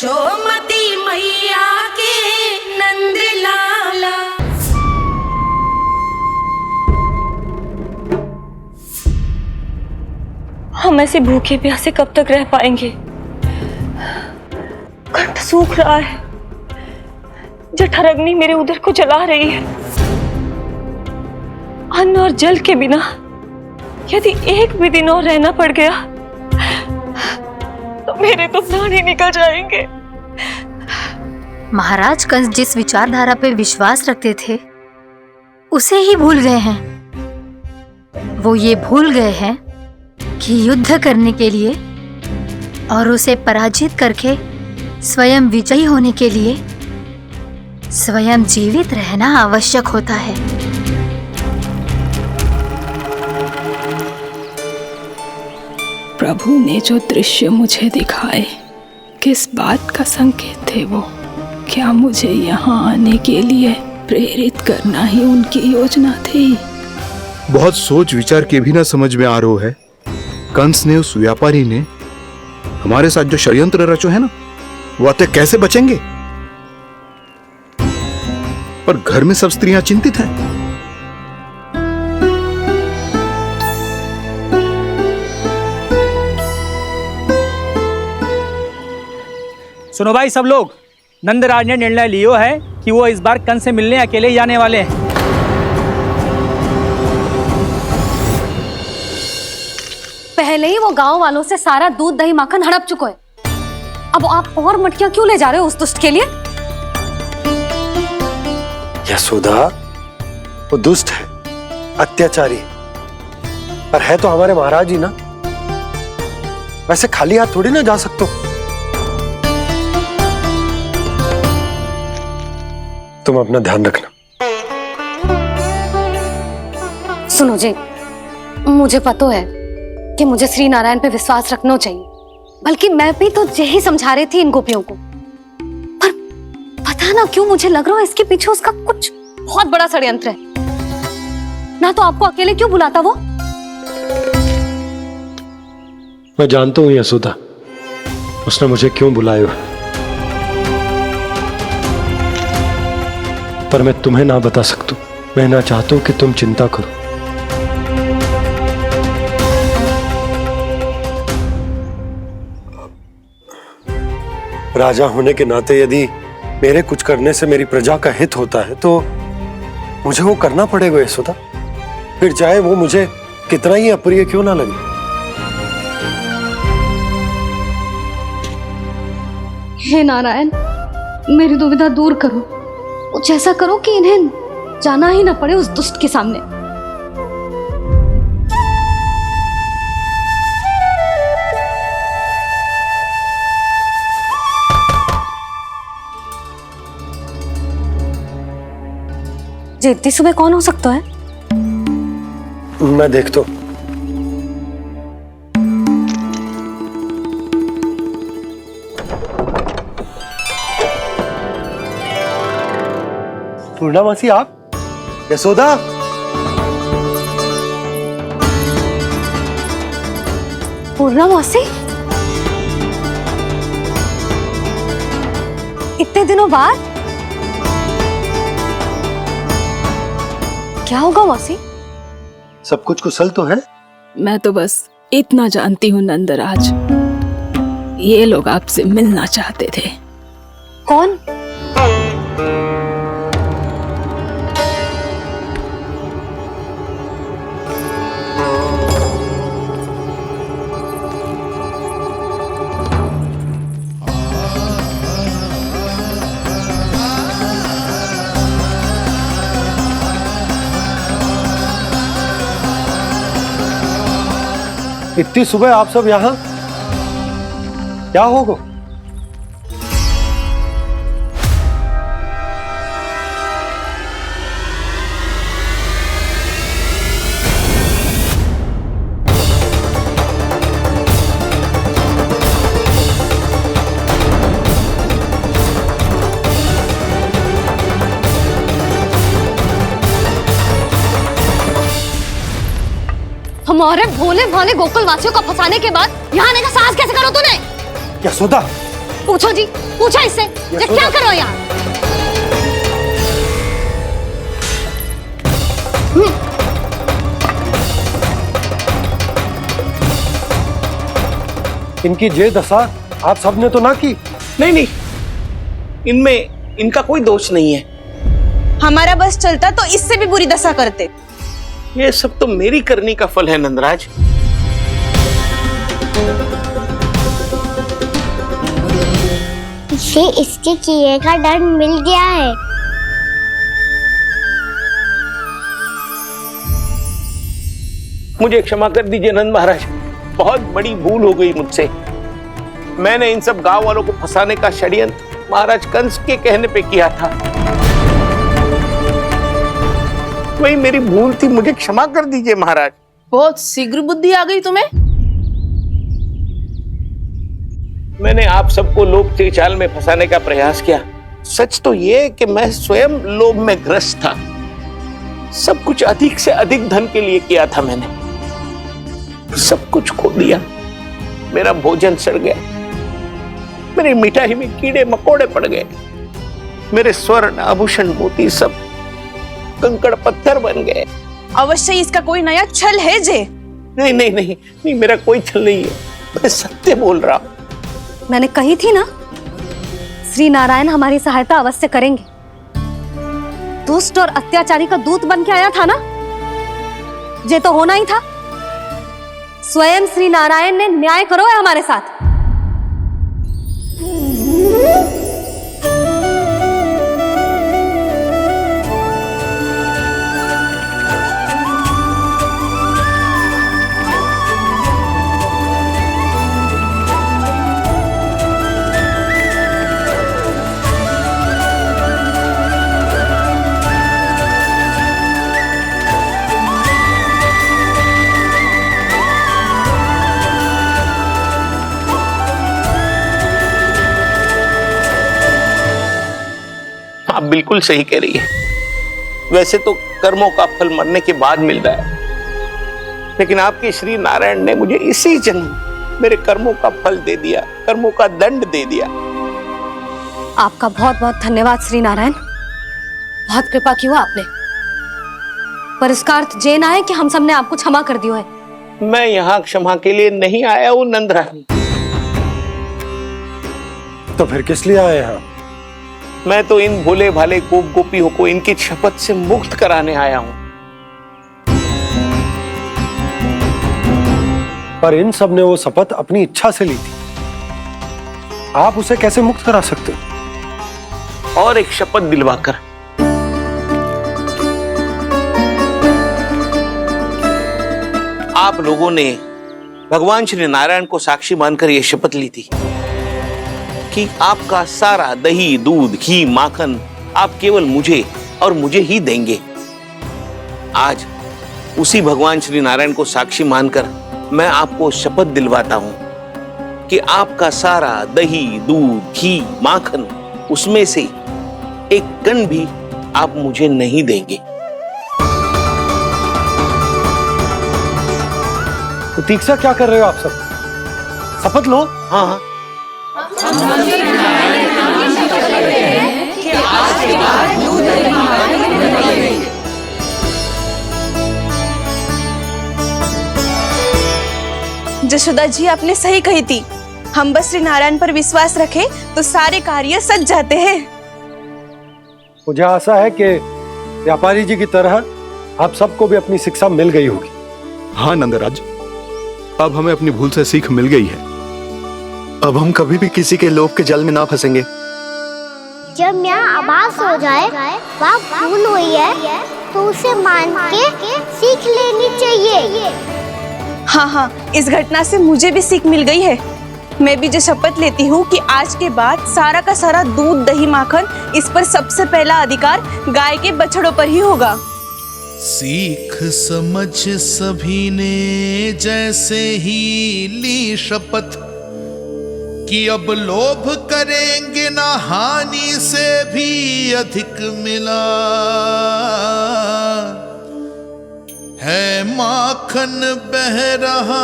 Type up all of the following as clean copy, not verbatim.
यशोमती मैया के नंद लाला। हम ऐसे भूखे प्यासे कब तक रह पाएंगे? कंठ सूख रहा है, जठराग्नि मेरे उदर को जला रही है। अन्न और जल के बिना यदि एक भी दिन और रहना पड़ गया तो मेरे तो प्राण ही निकल जाएंगे। महाराज कंस जिस विचारधारा पे विश्वास रखते थे उसे ही भूल गए हैं। वो ये भूल गए हैं कि युद्ध करने के लिए और उसे पराजित करके स्वयं विजयी होने के लिए स्वयं जीवित रहना आवश्यक होता है। प्रभु ने जो दृश्य मुझे दिखाए, किस बात का संकेत थे वो? क्या मुझे यहाँ आने के लिए प्रेरित करना ही उनकी योजना थी? बहुत सोच विचार के भी ना समझ में आ रहा है। कंस ने, उस व्यापारी ने हमारे साथ जो षड्यंत्र रचो है ना, वो आते कैसे बचेंगे? पर घर में सब स्त्रियां चिंतित हैं। सुनो भाई सब लोग, नंदराज ने निर्णय लियो है कि वो इस बार कंस से मिलने अकेले ही जाने वाले हैं। पहले ही वो गांव वालों से सारा दूध दही माखन हड़प चुके हैं। अब आप और मटकियां क्यों ले जा रहे हो उस दुष्ट के लिए? यशोदा, वो दुष्ट है, अत्याचारी, पर है तो हमारे महाराज ही ना। वैसे खाली हाथ थोड़ी ना जा सकते हो। तुम अपना ध्यान रखना। सुनो जी, मुझे पता है कि मुझे श्री नारायण पे विश्वास रखना चाहिए, बल्कि मैं भी तो यही समझा रही थी इन गोपियों को। पर पता ना क्यों मुझे लग रहा है इसके पीछे उसका कुछ बहुत बड़ा षड्यंत्र है। ना तो आपको अकेले क्यों बुलाता वो? मैं जानता हूं यशोदा, उसने मुझे क्यों बुलाया, पर मैं तुम्हें ना बता सकता। मैं ना चाहता हूं कि तुम चिंता करो। राजा होने के नाते यदि मेरे कुछ करने से मेरी प्रजा का हित होता है तो मुझे वो करना पड़ेगा यशोदा, फिर चाहे वो मुझे कितना ही अप्रिय क्यों ना लगे। हे नारायण, मेरी दुविधा दूर करो। कुछ ऐसा करो कि इन्हें जाना ही ना पड़े उस दुष्ट के सामने। जी, इतनी सुबह कौन हो सकता है? मैं देखता हूं। पूर्णामासी, आप? यशोदा, पूर्णामासी, इतने दिनों बाद? क्या होगा मौसी? सब कुछ कुशल तो है? मैं तो बस इतना जानती हूँ नंदराज, ये लोग आपसे मिलना चाहते थे। कौन? इतनी सुबह आप सब यहाँ? क्या होगा? हमारे भोले भाले गोकुल वासियों को फंसाने के बाद यहाँ आने का साहस कैसे करो तूने? यशोदा, पूछो जी, पूछो इससे ये क्या करो यहाँ। इनकी ये दशा आप सबने तो ना की। नहीं नहीं, इनमें इनका कोई दोष नहीं है। हमारा बस चलता तो इससे भी बुरी दशा करते। ये सब तो मेरी करनी का फल है नंदराज। इसे इसके किए का दंड मिल गया है। मुझे क्षमा कर दीजिए नंद महाराज, बहुत बड़ी भूल हो गई मुझसे। मैंने इन सब गांव वालों को फंसाने का षड्यंत्र महाराज कंस के कहने पे किया था। वही मेरी भूल थी, मुझे क्षमा कर दीजिए महाराज। बहुत शीघ्र बुद्धि आ गई तुम्हें। मैंने आप सबको लोभ के जाल में फंसाने का प्रयास किया। सच तो ये कि मैं स्वयं लोभ में ग्रस्त था। सब कुछ अधिक से अधिक धन के लिए किया था मैंने। सब कुछ खो दिया। मेरा भोजन सड़ गया, मेरी मिठाई में कीड़े मकोड़े पड़ गए, मेरे स्वर्ण आभूषण मोती सब कंकड़ पत्थर बन गए। अवश्य इसका कोई नया छल है जे। नहीं नहीं नहीं नहीं, मेरा कोई छल नहीं है, मैं सत्य बोल रहा हूं। मैंने कही थी ना, श्री नारायण हमारी सहायता अवश्य करेंगे। दुष्ट और अत्याचारी का दूत बन के आया था ना, ये तो होना ही था। स्वयं श्री नारायण ने न्याय करो है हमारे साथ। आप बिल्कुल सही कह रही है। वैसे तो कर्मों का फल मरने के बाद मिल रहा है, लेकिन आपके श्री नारायण ने मुझे इसी जन्म मेरे कर्मों का फल दे दिया, कर्मों का दंड दे दिया। आपका बहुत बहुत धन्यवाद श्री नारायण, बहुत कृपा की हो आपने। पर इसका अर्थ ये ना है कि हम सबने आपको क्षमा कर दियो है। मैं यहाँ क्षमा के लिए नहीं आया हूँ नंदरानी। तो फिर किस लिए आए हैं? मैं तो इन भोले भाले गोप गोपियों को इनकी शपथ से मुक्त कराने आया हूं। पर इन सब ने वो शपथ अपनी इच्छा से ली थी, आप उसे कैसे मुक्त करा सकते? और एक शपथ दिलवाकर। आप लोगों ने भगवान श्री नारायण को साक्षी मानकर यह शपथ ली थी कि आपका सारा दही, दूध, घी, माखन आप केवल मुझे और मुझे ही देंगे। आज उसी भगवान श्री नारायण को साक्षी मानकर मैं आपको शपथ दिलवाता हूं कि आपका सारा दही, दूध, घी, माखन उसमें से एक कण भी आप मुझे नहीं देंगे। प्रतीक्षा क्या कर रहे हो आप सब? शपथ लो। हाँ हाँ, जशोदा जी आपने सही कही थी। हम बस श्री नारायण पर विश्वास रखें तो सारे कार्य सज जाते हैं। मुझे आशा है कि व्यापारी जी की तरह आप सबको भी अपनी शिक्षा मिल गई होगी। हाँ नंदराज, अब हमें अपनी भूल से सीख मिल गई है। अब हम कभी भी किसी के लोभ के जल में ना फंसेंगे। जब यहाँ आभास हो जाए वह भूल हुई है तो उसे मान के सीख लेनी चाहिए। हाँ हाँ, इस घटना से मुझे भी सीख मिल गई है। मैं भी जो शपथ लेती हूँ कि आज के बाद सारा का सारा दूध, दही, माखन इस पर सबसे पहला अधिकार गाय के बछड़ों पर ही होगा। सीख समझ सभी ने जैसे ही ली शपथ कि अब लोभ करेंगे ना हानि से भी अधिक मिला है, माखन बह रहा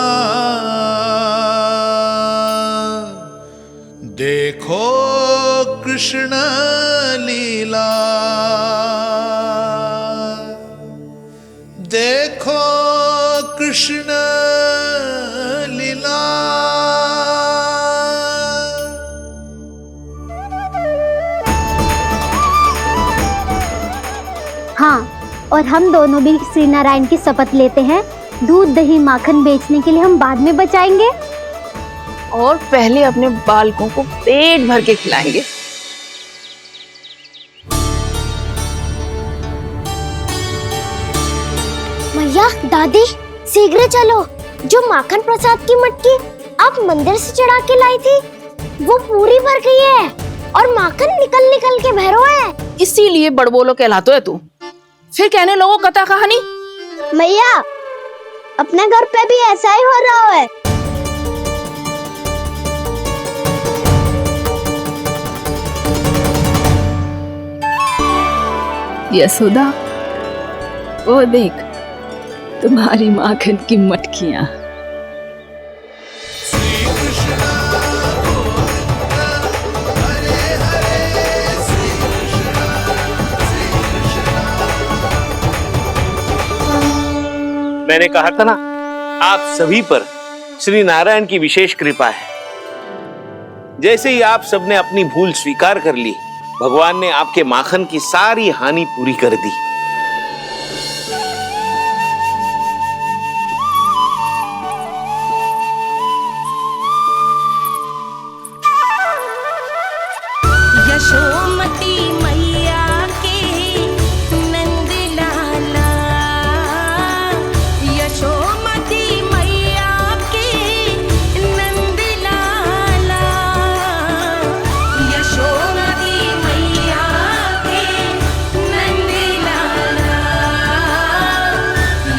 देखो कृष्ण लीला, देखो कृष्ण लीला। हाँ, और हम दोनों भी श्री नारायण की शपथ लेते हैं, दूध दही माखन बेचने के लिए हम बाद में बचाएंगे और पहले अपने बालकों को पेट भर के खिलाएंगे। मैया, दादी, शीघ्र चलो। जो माखन प्रसाद की मटकी आप मंदिर से चढ़ा के लाई थी, वो पूरी भर गई है और माखन निकल निकल के भरो है। इसीलिए बड़बोलो कहलाते है तू। फिर कहने लोगों कथा कहानी। मैया, अपने घर पे भी ऐसा ही हो रहा है। यशोदा, वो देख तुम्हारी माखन की मटकियां। मैंने कहा था ना, आप सभी पर श्री नारायण की विशेष कृपा है। जैसे ही आप सबने अपनी भूल स्वीकार कर ली, भगवान ने आपके माखन की सारी हानि पूरी कर दी। यशोमती मैया के नंद लाला, यशोमती मैया के नंद लाला, यशोमती मैया के नंद लाला,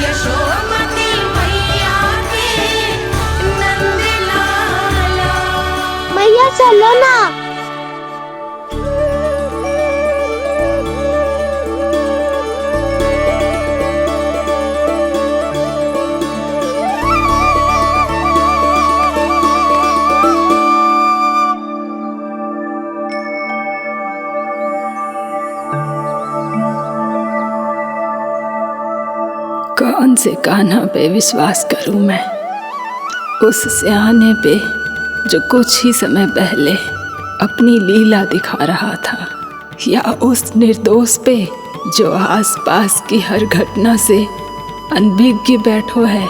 यशोमती मैया के नंद लाला। मैया चलो ना। कौन से कान्हा पे विश्वास करूं मैं? उस सियाने पे जो कुछ ही समय पहले अपनी लीला दिखा रहा था, या उस निर्दोष पे जो आसपास की हर घटना से अनभिज्ञ बैठो है।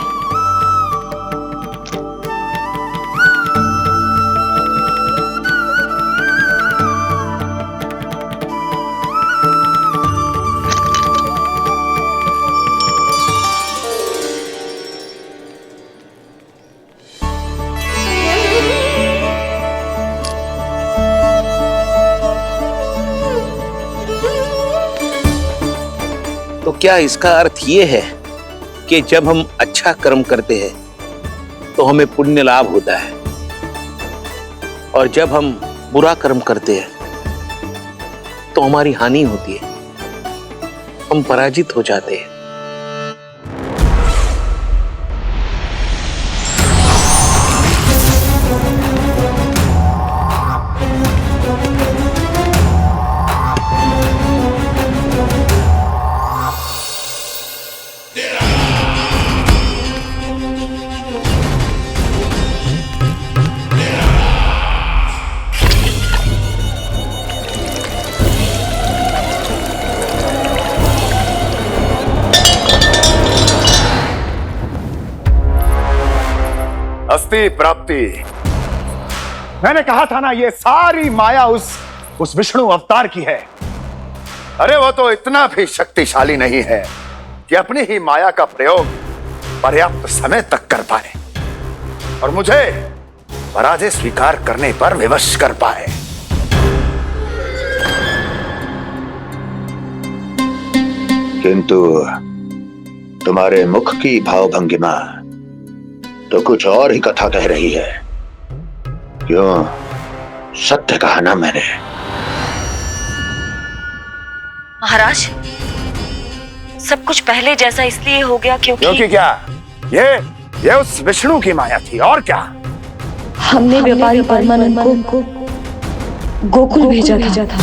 तो क्या इसका अर्थ ये है कि जब हम अच्छा कर्म करते हैं तो हमें पुण्य लाभ होता है, और जब हम बुरा कर्म करते हैं तो हमारी हानि होती है, हम पराजित हो जाते हैं? अस्ति प्राप्ति। मैंने कहा था ना, ये सारी माया उस विष्णु अवतार की है। अरे वो तो इतना भी शक्तिशाली नहीं है कि अपनी ही माया का प्रयोग पर्याप्त समय तक कर पाए और मुझे पराजय स्वीकार करने पर विवश कर पाए। किंतु तुम्हारे मुख की भावभंगिमा तो कुछ और ही कथा कह रही है। क्यों? सत्य कहा ना मैंने। महाराज, सब कुछ पहले जैसा इसलिए हो गया क्योंकि क्या? ये उस विष्णु की माया थी, और क्या? हमने व्यापारी परमानंद को गोकुल भेजा था।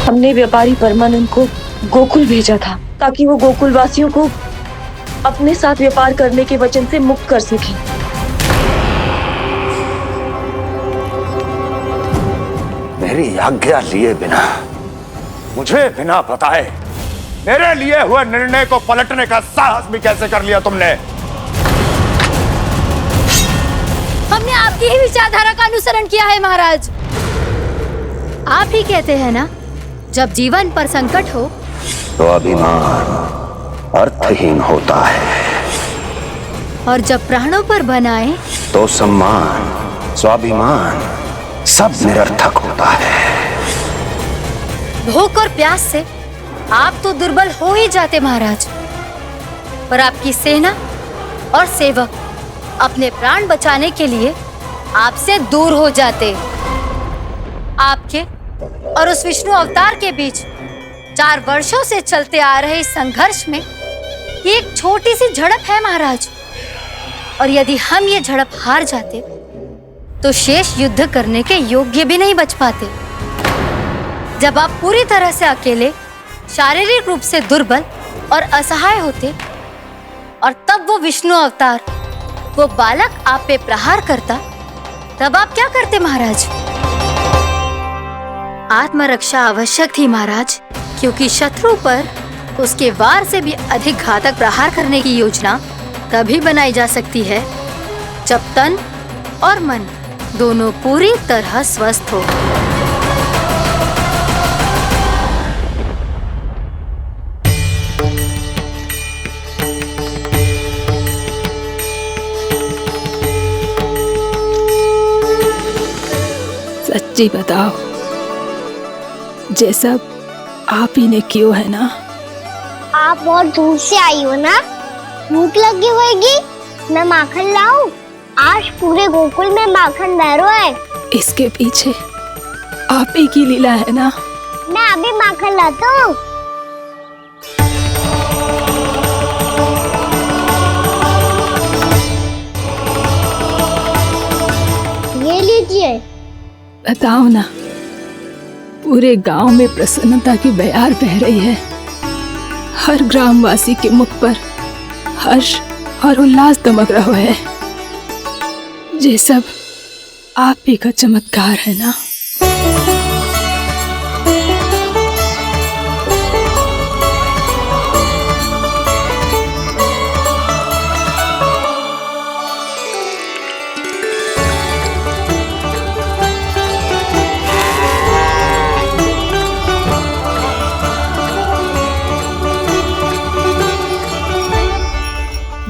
हमने व्यापारी परमानंद को गोकुल भेजा था ताकि वो गोकुल वासियों को अपने साथ व्यापार करने के वचन से मुक्त कर सके। मेरी आज्ञा लिए बिना, मुझे बिना बताए मेरे लिए हुए निर्णय को पलटने का साहस भी कैसे कर लिया तुमने? हमने आपकी ही विचारधारा का अनुसरण किया है महाराज। आप ही कहते हैं ना, जब जीवन पर संकट हो तो अभिमान अर्थहीन होता है, और जब प्राणों पर बनाए तो सम्मान स्वाभिमान सब निरर्थक होता है। भूख और प्यास से आप तो दुर्बल हो ही जाते महाराज, पर आपकी सेना और सेवक अपने प्राण बचाने के लिए आपसे दूर हो जाते। आपके और उस विष्णु अवतार के बीच 4 वर्षों से चलते आ रहे इस संघर्ष में ये एक छोटी सी झड़प है महाराज, और यदि हम ये झड़प हार जाते तो शेष युद्ध करने के योग्य भी नहीं बच पाते। जब आप पूरी तरह से अकेले, शारीरिक रूप से दुर्बल और असहाय होते, और तब वो विष्णु अवतार, वो बालक आप पे प्रहार करता, तब आप क्या करते महाराज? आत्मरक्षा आवश्यक थी महाराज, क्योंकि शत्रु पर उसके वार से भी अधिक घातक प्रहार करने की योजना तभी बनाई जा सकती है जब तन और मन दोनों पूरी तरह स्वस्थ हो। सच्ची बताओ, ये सब आप ही ने क्यों है ना? आप बहुत दूर से आई हो ना, भूख लगी होगी। मैं माखन लाऊं? आज पूरे गोकुल में माखन बह रहा है। इसके पीछे आप ही की लीला है ना? मैं अभी माखन लाता हूँ। ये लीजिए। बताओ ना, पूरे गांव में प्रसन्नता की बयार बह रही है। हर ग्रामवासी के मुख पर हर्ष और उल्लास दमक रहा है। ये सब आप ही का चमत्कार है ना?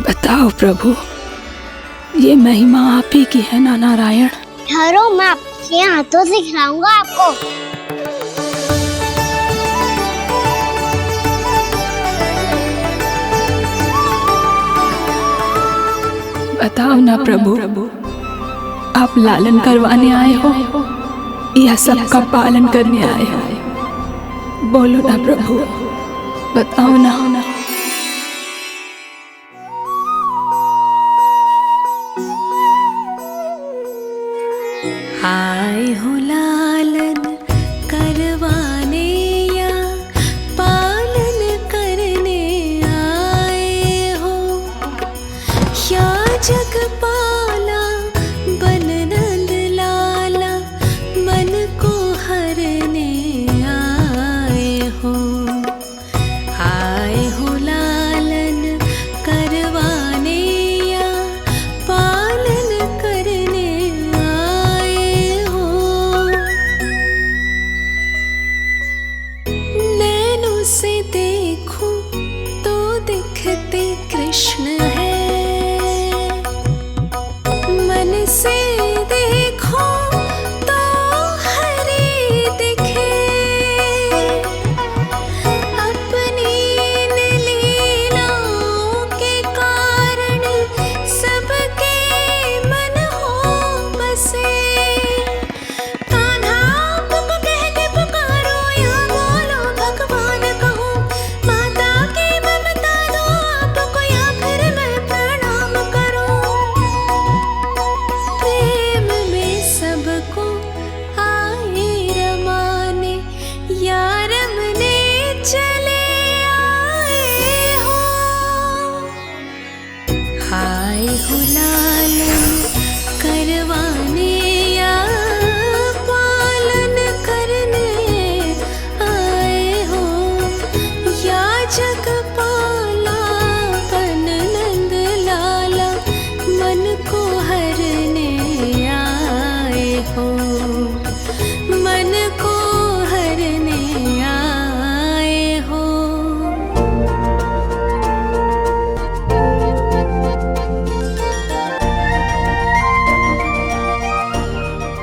बताओ प्रभु, ये महिमा आप ही की है ना नारायण? ठहरो, मैं आपके हाथों से खिलाऊंगा आपको। बताओ ना प्रभु, आप लालन करवाने आए हो या सबका पालन करने आए हो? बोलो ना प्रभु, बताओ ना। आए हो लालन करवाने या पालन करने आए हो, या जगपाला बन नंद लाला मन को हरने आए हो। आए हो लालन करवाने या पालन करने आए हो।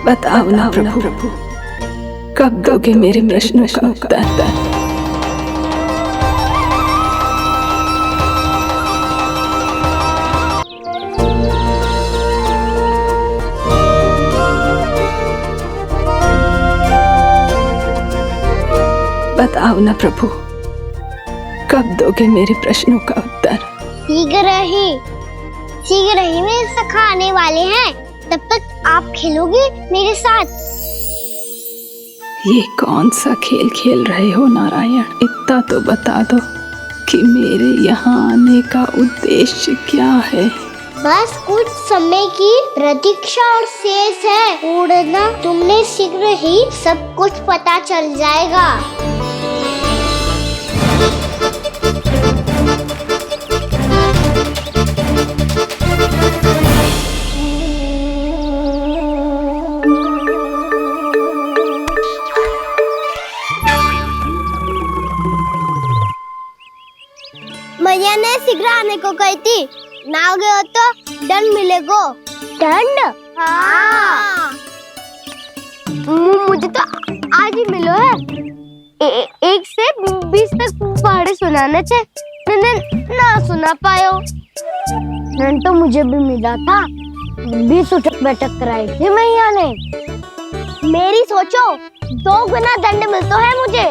बताओ ना प्रभु, कब दोगे मेरे प्रश्नों का उत्तर? बताओ ना प्रभु, कब दोगे मेरे प्रश्नों का उत्तर? शीघ्र ही मेरे सखा आने वाले हैं, तब तक आप खेलोगे मेरे साथ। ये कौन सा खेल खेल रहे हो नारायण? इतना तो बता दो कि मेरे यहाँ आने का उद्देश्य क्या है? बस कुछ समय की प्रतीक्षा और शेष है। उड़ना तुमने शीघ्र ही सब कुछ पता चल जाएगा। मैया ने शीघ्र आने को कही थी, ना हो गए हो तो दंड मिलेगा। दंड? हाँ। मुझे तो आज ही मिलो है। 1 से 20 तक पहाड़े सुनाने थे, ना सुना पायो। दंड तो मुझे भी मिला था, 20 उठक बैठक कराई थी मैया ने। मेरी सोचो, 2 गुना दंड मिलता है मुझे।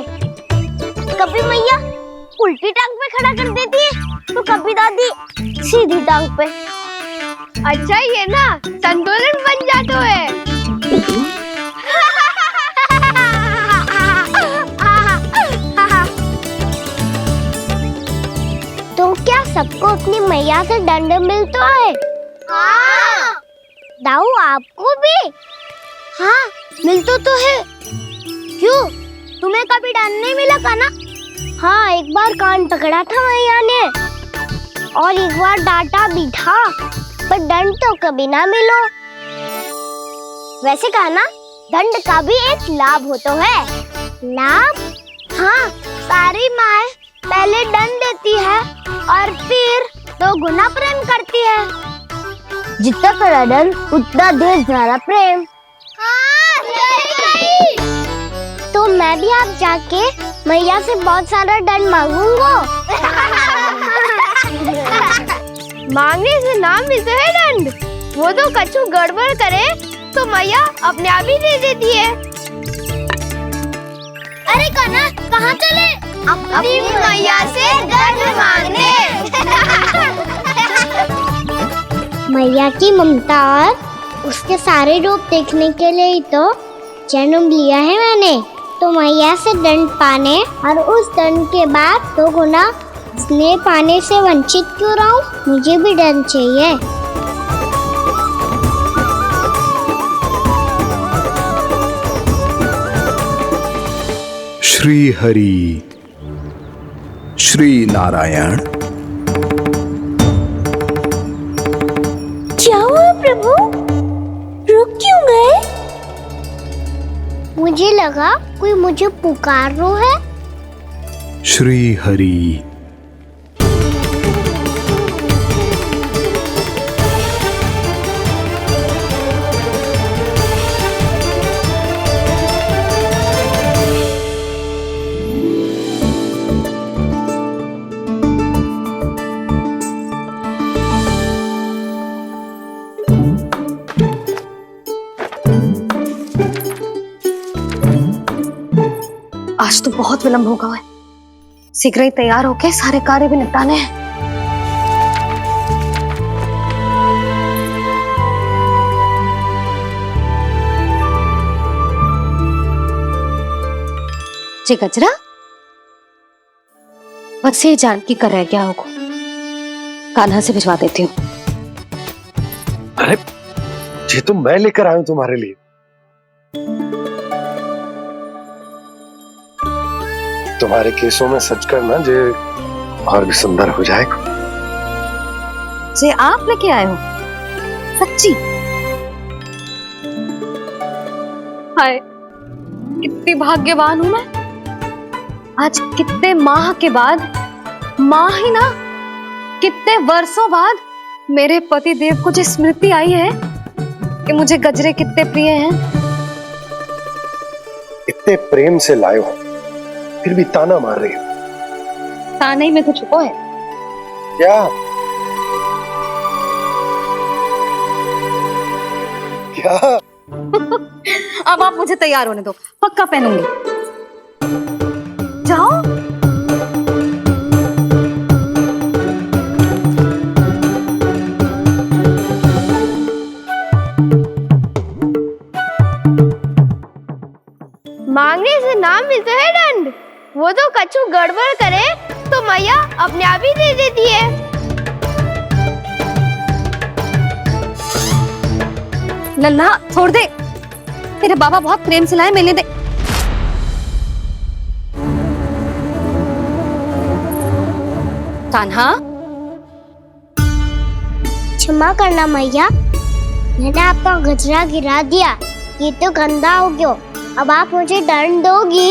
कभी मैया उल्टी टांग पे खड़ा कर देती है, तो कभी दादी सीधी टांग पे। अच्छा ये ना संतुलन बन जाता है। तो क्या सबको अपनी मैया से दंड मिलता है? हाँ। दाऊ आपको भी? हाँ मिलता तो है। क्यों, तुम्हें कभी दंड नहीं मिला का ना? हाँ, एक बार कान पकड़ा था मैया ने और एक बार डांटा भी था, पर दंड तो कभी ना मिलो। वैसे कहा ना, दंड का भी एक लाभ होता है। लाभ? हाँ, सारी माँ पहले दंड देती है और फिर 2 गुना प्रेम करती है। जितना बड़ा दंड उतना ढेर सारा प्रेम। हाँ, सही। तो मैं भी आप जाके मैया से बहुत सारा दंड मांगूंगा। मांगने से ना मिलता है दंड, वो तो कछु गड़बड़ करे तो मैया अपने आप ही दे देती है। अरे कना, कहाँ चले? अपनी मैया से दंड मांगने। मैया की ममता और उसके सारे रूप देखने के लिए ही तो जन्म लिया है मैंने। तो मैया से दंड पाने और उस दंड के बाद 2 गुना स्नेह पाने से वंचित क्यों रहूं? मुझे भी दंड चाहिए। श्री हरि, श्री नारायण। क्या हुआ प्रभु? रुक क्यों गए? मुझे लगा कोई मुझे पुकार रहा है। श्री हरि। आज तो बहुत विलंब होगा है। शीघ्र ही तैयार होके सारे कार्य भी निपटाने हैं। जी गजरा, बस ये जानकी कर रह गया होगा, कान्हा से भिजवा देती हूँ। अरे ये तो मैं लेकर आया हूं तुम्हारे लिए। तुम्हारे केसों में सच करना जे और भी सुंदर हो जाएगा। जे आप लेके आए हो? सच्ची? हाय, कितनी भाग्यवान हूं मैं। आज कितने माह के बाद, माह ही ना, कितने वर्षों बाद मेरे पति देव को जो स्मृति आई है कि मुझे गजरे कितने प्रिय हैं। इतने प्रेम से लाए हो, फिर भी ताना मार रही हो। ताने में कुछ छुपो है क्या? क्या? अब आप मुझे तैयार होने दो, पक्का पहनूंगी। जाओ। मांगने से ना मिलता है दंड। वो तो कछु गड़बड़ करे तो मैया अपने आप ही दे देती है। लल्ला छोड़ दे, तेरे बाबा बहुत प्रेम से लाए, मिलने दे। कान्हा, क्षमा करना मैया, मैंने आपका गजरा गिरा दिया, ये तो गंदा हो गया। अब आप मुझे दंड दोगी?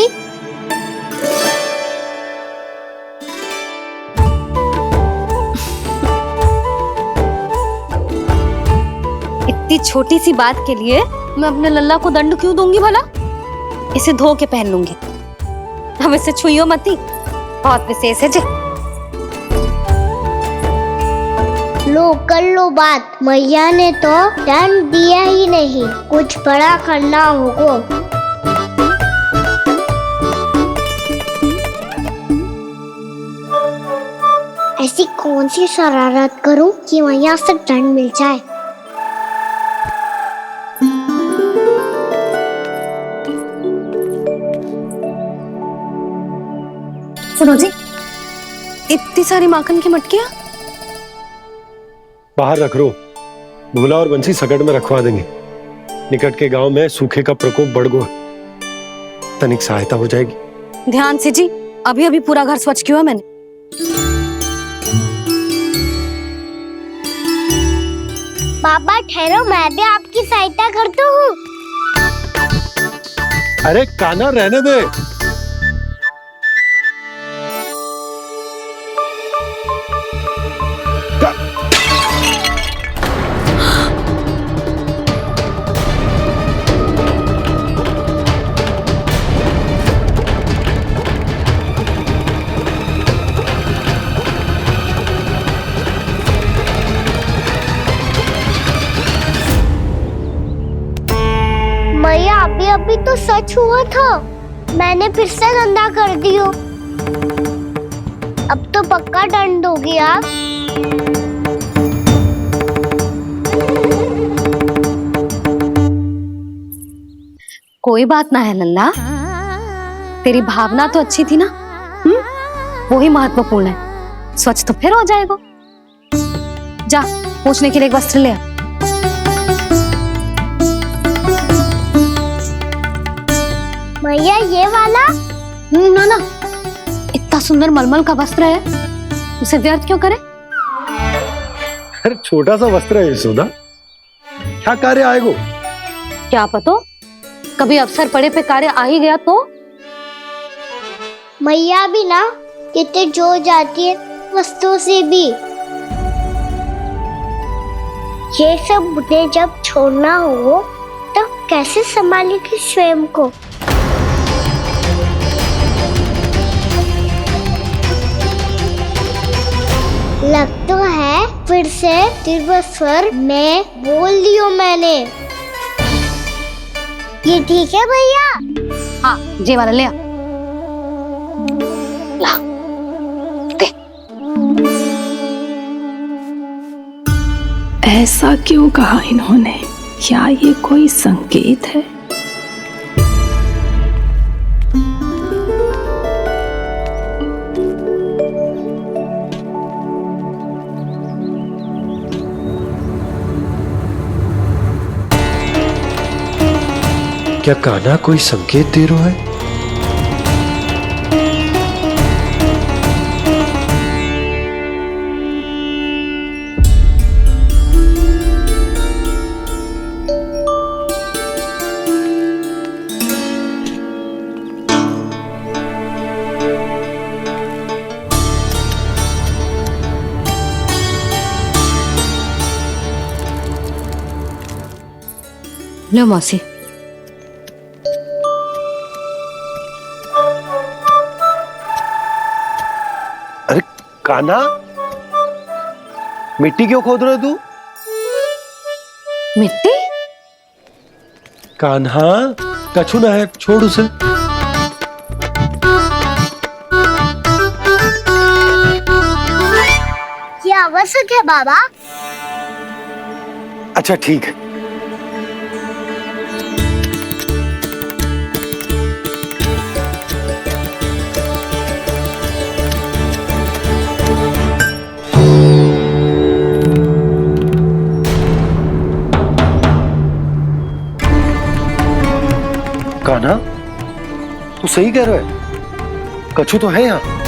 इतनी छोटी सी बात के लिए मैं अपने लल्ला को दंड क्यों दूंगी भला? इसे धो के पहन लूंगी। हम इसे छुइयो मती, बहुत विशेष है जी। लो कर लो बात, मैया ने तो दंड दिया ही नहीं, कुछ बड़ा करना होगा। ऐसी कौन सी शरारत करूं कि मैया से दंड मिल जाए? सुनो जी, इतनी सारी माखन की मटकियां बाहर रख रो, भूला और बंसी सकट में रखवा देंगे। निकट के गांव में सूखे का प्रकोप बढ़ गया, तनिक सहायता हो जाएगी। ध्यान से जी, अभी अभी पूरा घर स्वच्छ किया मैंने। पापा ठहरो, मैं भी आपकी सहायता करता हूँ। अरे कान्हा रहने दे। मैया अभी अभी तो सच हुआ था, मैंने फिर से गंदा कर दियो। अब तो पक्का दंड दोगी आप। कोई बात ना है लल्ला, तेरी भावना तो अच्छी थी ना, वही महत्वपूर्ण है। स्वच्छ तो फिर हो जाएगा। जा पूछने के लिए एक वस्त्र ले आ। भैया ये वाला? ना ना, इतना सुंदर मलमल का वस्त्र है, उसे व्यर्थ क्यों करे? अरे छोटा सा वस्त्र है यशोदा, क्या कार्य आएगा? क्या पता, कभी अवसर पड़े पे कार्य आ ही गया तो। मैया भी ना कितने जो जाती है वस्तुओं से भी। ये सब मुझे जब छोड़ना हो तो कैसे संभालेगी स्वयं को? लग तो है फिर से तीव्र स्वर में बोल दियो मैंने। ये ठीक है भैया? हाँ, ये वाला ले आ। ला, दे। ऐसा क्यों कहा इन्होंने? क्या ये कोई संकेत है? क्या कान्हा कोई संकेत दे रहा है? लो मौसी। अरे कान्हा, मिट्टी क्यों खोद रहे तू? मिट्टी? कान्हा, कछु ना है, छोड़ उसे। ये आवश्यक है बाबा। अच्छा ठीक है। कान्हा, तू सही कह रहा है, कछु तो है यहाँ।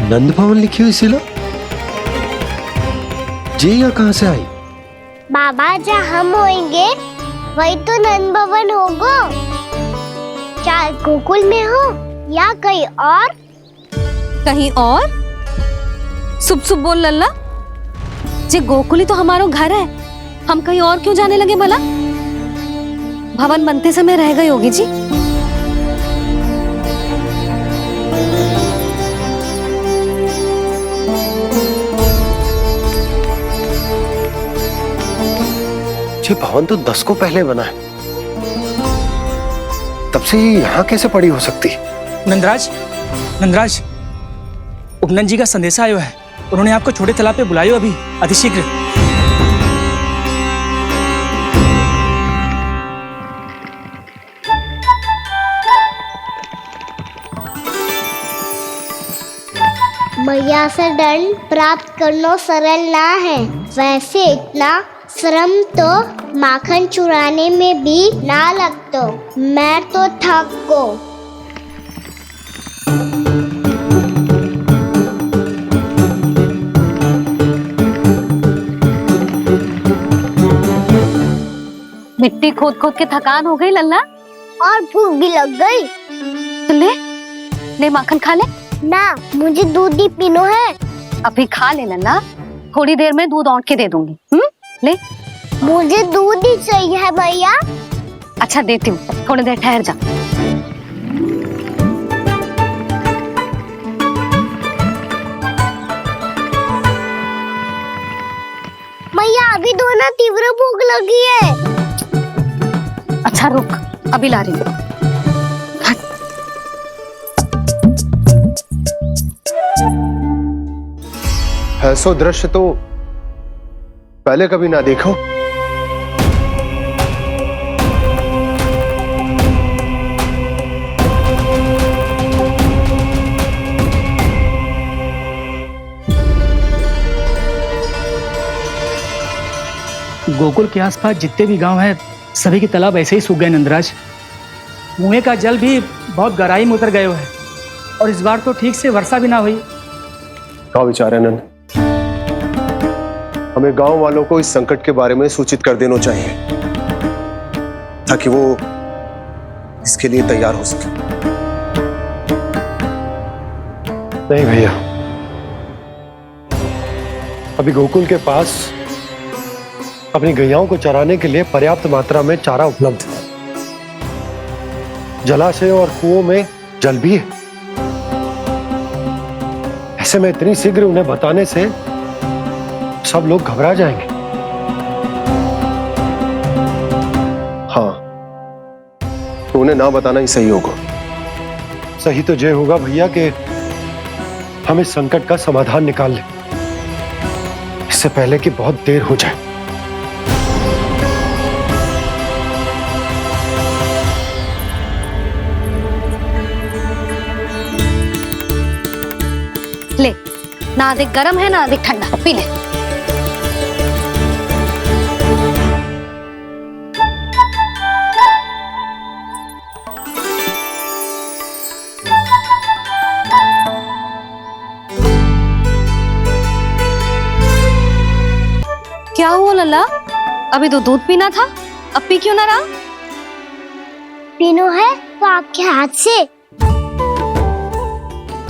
नंद भवन लिखी हुई सिला जी यहाँ कहाँ से आई? बाबा जहाँ हम होंगे वही तो नंद भवन होगा। चाहे गोकुल में हो या कहीं और। कहीं और? सुब सुब बोल लल्ला। जे गोकुली तो हमारो घर है, हम कहीं और क्यों जाने लगे भला? भवन बनते समय रह गई होगी जी। ये भवन तो 10 को पहले बना है, तब से यहाँ कैसे पड़ी हो सकती? नंदराज, नंदराज, उपनंद जी का संदेशा आयो है। उन्होंने आपको छोटे तालाब पे बुलायो अभी, अतिशीघ्र। मैया से दंड प्राप्त करना सरल ना है। वैसे इतना श्रम तो माखन चुराने में भी ना लगतो। मैं तो थक को। मिट्टी खोद खोद के थकान हो गई लल्ला, और भूख भी लग गई। तो ले ले माखन खा ले। ना, मुझे दूध ही पीनो है। अभी खा ले लल्ला, थोड़ी देर में दूध औंट के दे दूंगी। ले। मुझे दूध ही चाहिए है भैया। अच्छा देती हूँ, थोड़ी देर ठहर जा। भैया अभी दोनों तीव्र भूख लगी है। अच्छा रुक, अभी ला रही हूँ। ऐसा दृश्य तो पहले कभी ना देखो। गोकुल के आसपास जितने भी गांव हैं, सभी के तालाब ऐसे ही सूख गए नंदराज। कुएं का जल भी बहुत गहराई में उतर गए है, और इस बार तो ठीक से वर्षा भी ना हुई। क्या विचार है नंद? हमें गांव वालों को इस संकट के बारे में सूचित कर देना चाहिए, ताकि वो इसके लिए तैयार हो सके। नहीं भैया, अभी गोकुल के पास अपनी गैयाओं को चराने के लिए पर्याप्त मात्रा में चारा उपलब्ध है। जलाशयों और कुओं में जल भी है। ऐसे में इतनी शीघ्र उन्हें बताने से सब लोग घबरा जाएंगे। हाँ, तो उन्हें ना बताना ही सही होगा। सही तो ये होगा भैया कि हम इस संकट का समाधान निकाल लें, इससे पहले कि बहुत देर हो जाए। ले, ना अधिक गर्म है ना अधिक ठंडा, पी ले। क्या हुआ लल्ला? अभी तो दूध पीना था, अब पी क्यों ना रहा? पीनो है तो आपके हाथ से।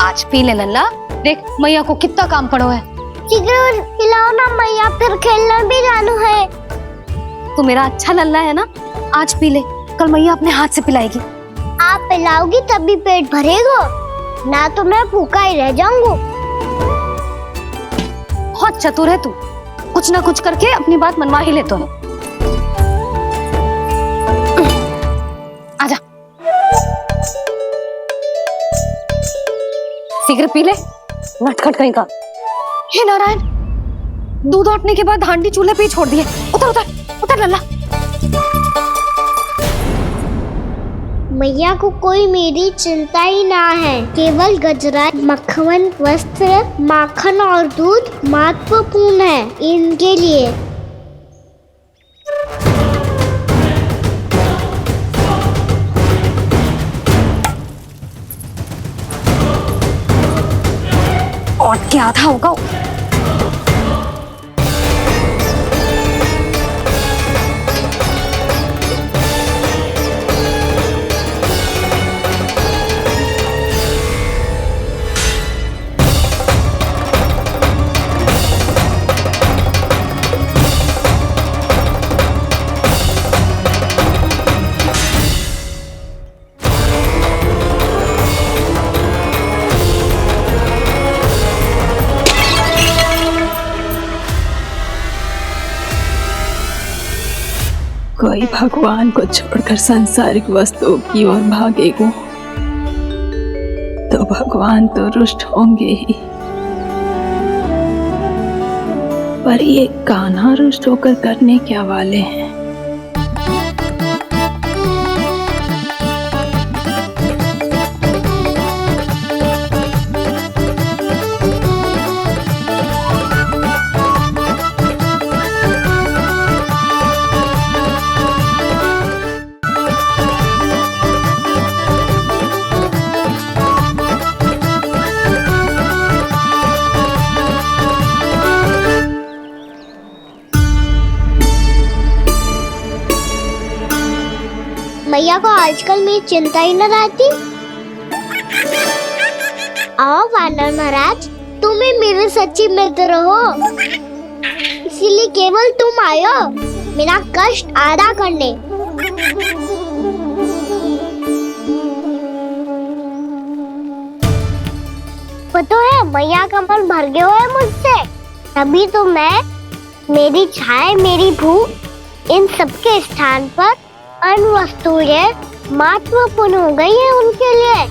आज पी ले लल्ला, देख मैया को कितना काम पड़ो है। शीघ्र पिलाओ ना मैया, फिर खेलने भी जाना है। तू मेरा अच्छा लल्ला है ना, आज पी ले, कल मैया अपने हाथ से पिलाएगी। आप पिलाओगी तभी पेट भरेगा, ना तो मैं भूखा ही रह जाऊंगा। बहुत चतुर है तू, कुछ ना कुछ करके अपनी बात मनवा ही लेते हो। आजा, शीघ्र पी ले, नटखट कहीं का। हे नारायण, दूध औटने के बाद हांडी चूल्हे पे ही छोड़ दिए। उतर उतर उतर लल्ला। मैया को कोई मेरी चिंता ही ना है, केवल गजरा, मक्खन, वस्त्र, माखन और दूध महत्वपूर्ण है इनके लिए। और क्या था होगा? कोई भगवान को छोड़कर सांसारिक वस्तुओं की ओर भागेगा तो भगवान तो रुष्ट होंगे ही, पर ये कान्हा रुष्ट होकर करने क्या वाले हैं? मैया को आजकल मेरी चिंता ही न रहती। आओ वानर महाराज, तुम ही मेरे सच्ची मित्र हो, इसीलिए केवल तुम आयो मेरा कष्ट आधा करने। पता है मैया का मन भर गया है मुझसे, तभी तो मैं, मेरी छाया, मेरी भूख, इन सबके स्थान पर अन्य वस्तुएं महत्वपूर्ण हो गई है उनके लिए।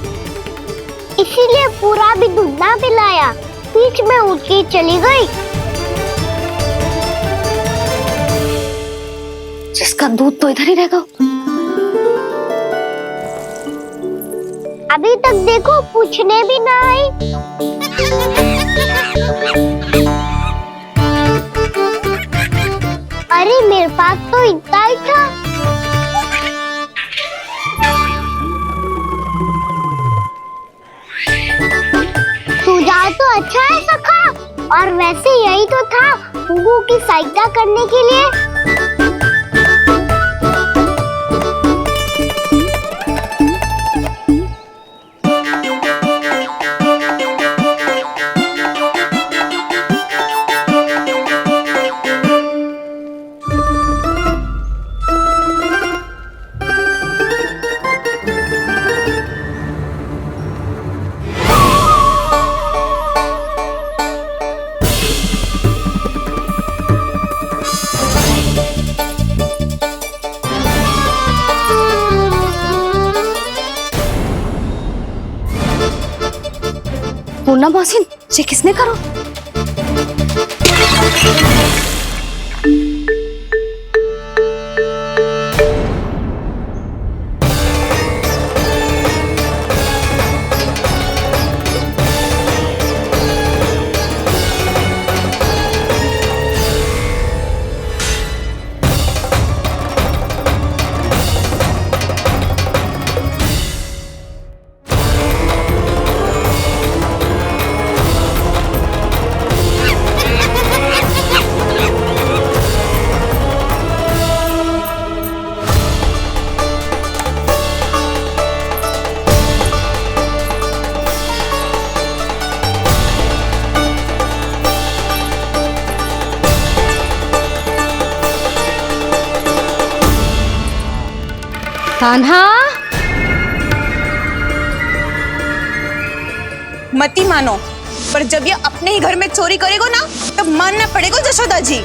इसीलिए पूरा भी दूध ना पिलाया, बीच में उठ के चली गई। जिसका दूध तो इधर ही रहेगा। अभी तक देखो पूछने भी ना आई। अरे मेरे पास तो इतना ही था। सुझाव तो अच्छा है सखा, और वैसे यही तो था हुगू की सहायता करने के लिए। पूर्णा मौसी, ये किसने करो? कान्हा, मती मानो, पर जब ये अपने ही घर में चोरी करेगो ना, तब मानना पड़ेगा जशोदा जी।